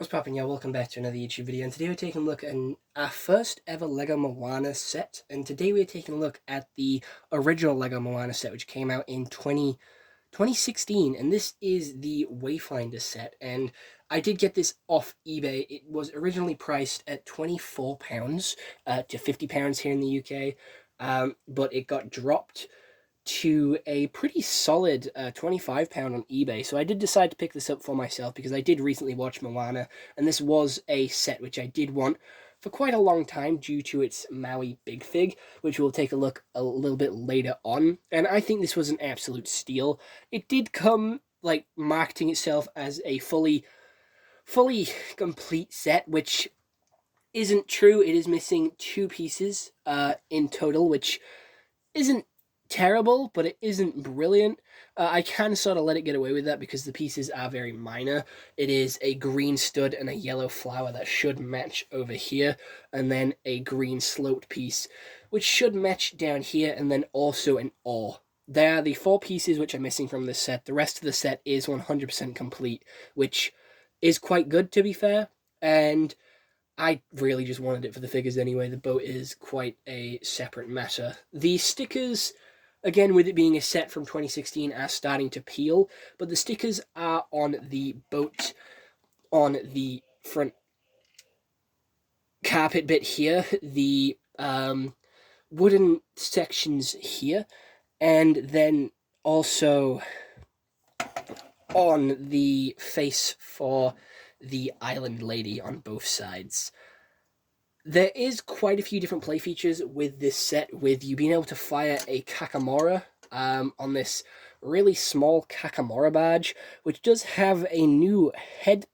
What's poppin', y'all? Welcome back to another YouTube video, and today we're taking a look at our first ever LEGO Moana set, and today we're taking a look at the original LEGO Moana set, which came out in 2016, and this is the Wayfinder set, and I did get this off eBay. It was originally priced at £24 to £50 here in the UK, but it got dropped to a pretty solid £25 on eBay. So I did decide to pick this up for myself because I did recently watch Moana, and this was a set which I did want for quite a long time due to its Maui Big Fig, which we'll take a look a little bit later on. And I think this was an absolute steal. It did come like marketing itself as a fully complete set, which isn't true. It is missing two pieces in total, which isn't terrible, but it isn't brilliant. I can sort of let it get away with that because the pieces are very minor. It is a green stud and a yellow flower that should match over here, and then a green sloped piece, which should match down here, and then also an oar. They are the four pieces which are missing from this set. The rest of the set is 100% complete, which is quite good, to be fair, and I really just wanted it for the figures anyway. The boat is quite a separate matter. The stickers, again, with it being a set from 2016, are starting to peel, but the stickers are on the boat, on the front carpet bit here, the wooden sections here, and then also on the face for the island lady on both sides. There is quite a few different play features with this set, with you being able to fire a Kakamora on this really small Kakamora badge, which does have a new head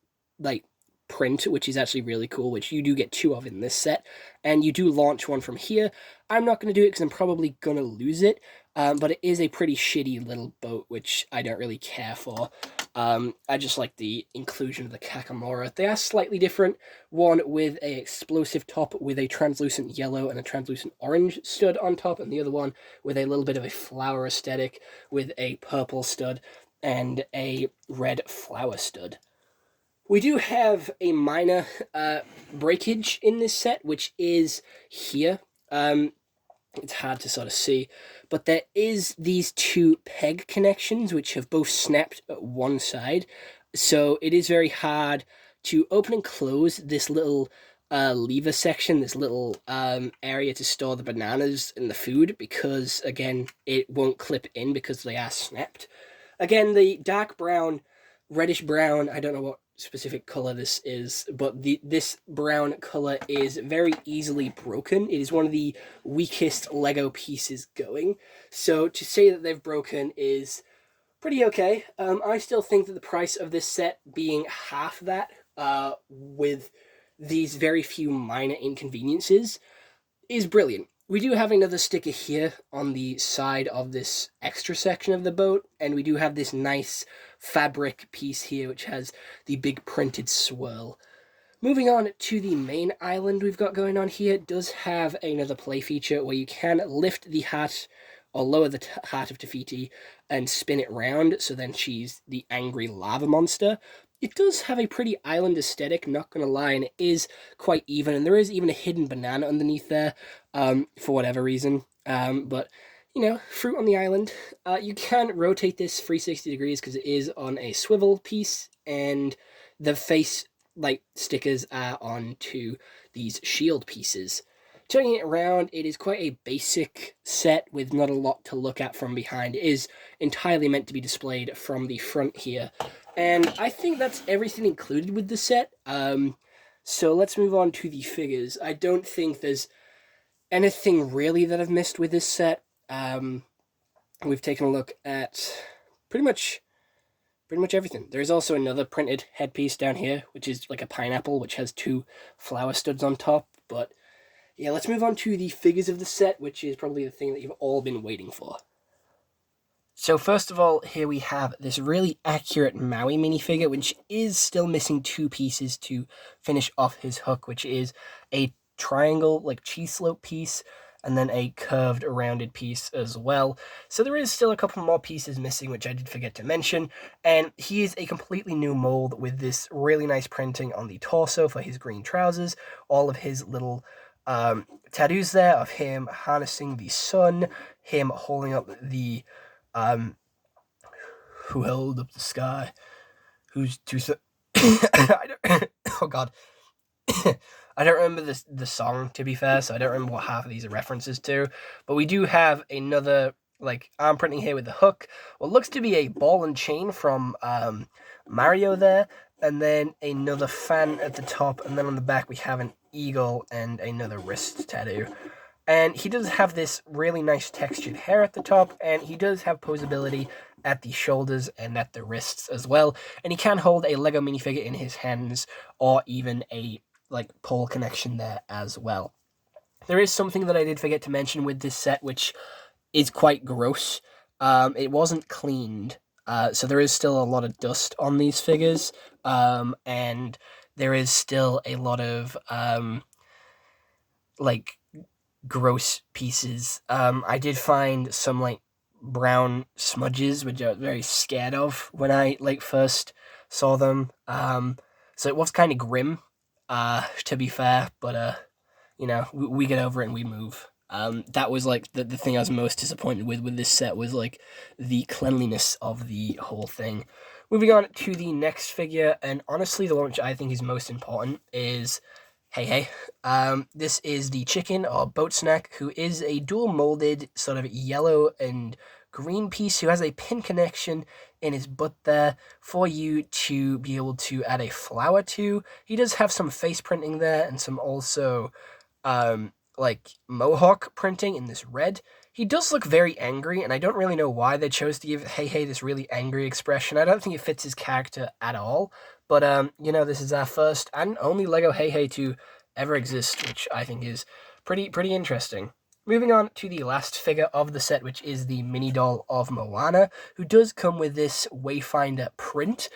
print, which is actually really cool, which you do get two of in this set, and you do launch one from here. I'm not going to do it because I'm probably going to lose it, but it is a pretty shitty little boat, which I don't really care for. I just like the inclusion of the Kakamora. They are slightly different, one with a explosive top with a translucent yellow and a translucent orange stud on top, and the other one with a little bit of a flower aesthetic with a purple stud and a red flower stud. We do have a minor breakage in this set, which is here. It's hard to sort of see, but there is these two peg connections which have both snapped at one side, so it is very hard to open and close this little lever section, this little area to store the bananas and the food, because again it won't clip in because they are snapped. Again, the dark brown, reddish brown, I don't know what specific color this is, but this brown color is very easily broken. It is one of the weakest Lego pieces going, so to say that they've broken is pretty okay. I still think that the price of this set being half that, with these very few minor inconveniences, is brilliant. We do have another sticker here on the side of this extra section of the boat, and we do have this nice fabric piece here which has the big printed swirl. Moving on to the main island we've got going on here, it does have another play feature where you can lift the hat or lower the heart of Te Fiti and spin it round, so then she's the angry lava monster. It does have a pretty island aesthetic, not gonna lie, and it is quite even, and there is even a hidden banana underneath there, for whatever reason, but you know, fruit on the island. You can rotate this 360 degrees because it is on a swivel piece, and the face stickers are onto these shield pieces. Turning it around, it is quite a basic set with not a lot to look at from behind. It is entirely meant to be displayed from the front here, and I think that's everything included with the set. So let's move on to the figures. I don't think there's anything really that I've missed with this set. We've taken a look at pretty much everything. There's also another printed headpiece down here, which is like a pineapple, which has two flower studs on top. But yeah, let's move on to the figures of the set, which is probably the thing that you've all been waiting for. So first of all, here we have this really accurate Maui minifigure, which is still missing two pieces to finish off his hook, which is a triangle, cheese slope piece, and then a curved rounded piece as well. So there is still a couple more pieces missing, which I did forget to mention. And he is a completely new mold with this really nice printing on the torso for his green trousers, all of his little tattoos there of him harnessing the sun, him holding up the who held up the sky, who's too oh god. I don't remember the song, to be fair, so I don't remember what half of these are references to. But we do have another like arm printing here with the hook. What looks to be a ball and chain from Mario there, and then another fan at the top, and then on the back we have an eagle and another wrist tattoo. And he does have this really nice textured hair at the top, and he does have posability at the shoulders and at the wrists as well. And he can hold a Lego minifigure in his hands, or even a like pole connection there as well. There is something that I did forget to mention with this set, which is quite gross. It wasn't cleaned, so there is still a lot of dust on these figures, and there is still a lot of like gross pieces. I did find some like brown smudges, which I was very scared of when I like first saw them. So it was kind of grim, to be fair, but you know, we get over it and we move. That was like the thing I was most disappointed with this set was like the cleanliness of the whole thing. Moving on to the next figure, and honestly the one which I think is most important is Hey Hey. This is the chicken or boat snack, who is a dual molded sort of yellow and green piece who has a pin connection in his butt there for you to be able to add a flower to. He does have some face printing there and some also like mohawk printing in this red. He does look very angry, and I don't really know why they chose to give Hey Hey this really angry expression. I don't think it fits his character at all. But you know, this is our first and only Lego Hey Hey to ever exist, which I think is pretty interesting. Moving on to the last figure of the set, which is the mini doll of Moana, who does come with this Wayfinder print,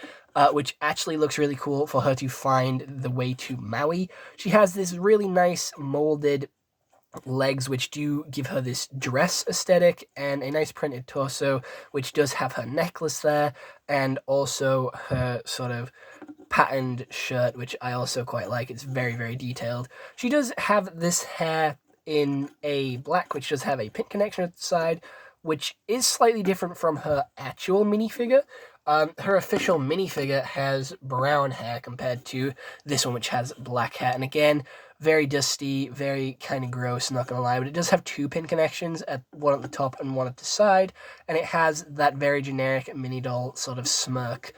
which actually looks really cool for her to find the way to Maui. She has this really nice molded legs, which do give her this dress aesthetic, and a nice printed torso, which does have her necklace there, and also her sort of patterned shirt, which I also quite like. It's very detailed. She does have this hair in a black, which does have a pin connection at the side, which is slightly different from her actual minifigure. Her official minifigure has brown hair compared to this one, which has black hair. And again, very dusty, very kind of gross, not gonna lie. But it does have two pin connections, one at the top and one at the side. And it has that very generic mini doll sort of smirk.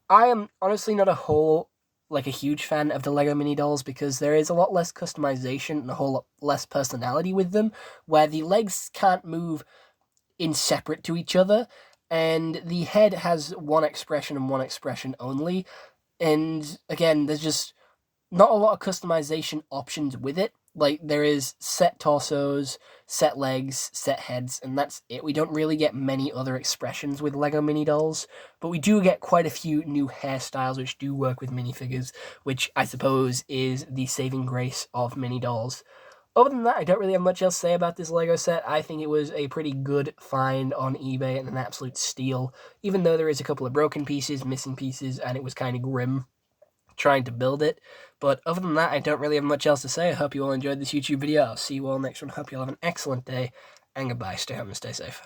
I am honestly not a huge fan of the Lego mini dolls because there is a lot less customization and a whole lot less personality with them, where the legs can't move in separate to each other, and the head has one expression and one expression only. And again, there's just not a lot of customization options with it. Like, there is set torsos, set legs, set heads, and that's it. We don't really get many other expressions with Lego mini dolls, but we do get quite a few new hairstyles which do work with minifigures, which I suppose is the saving grace of mini dolls. Other than that, I don't really have much else to say about this Lego set. I think it was a pretty good find on eBay and an absolute steal, even though there is a couple of broken pieces, missing pieces, and it was kind of grim trying to build it. But other than that, I don't really have much else to say. I hope you all enjoyed this YouTube video. I'll see you all next one. Hope you all have an excellent day, and goodbye. Stay home and stay safe.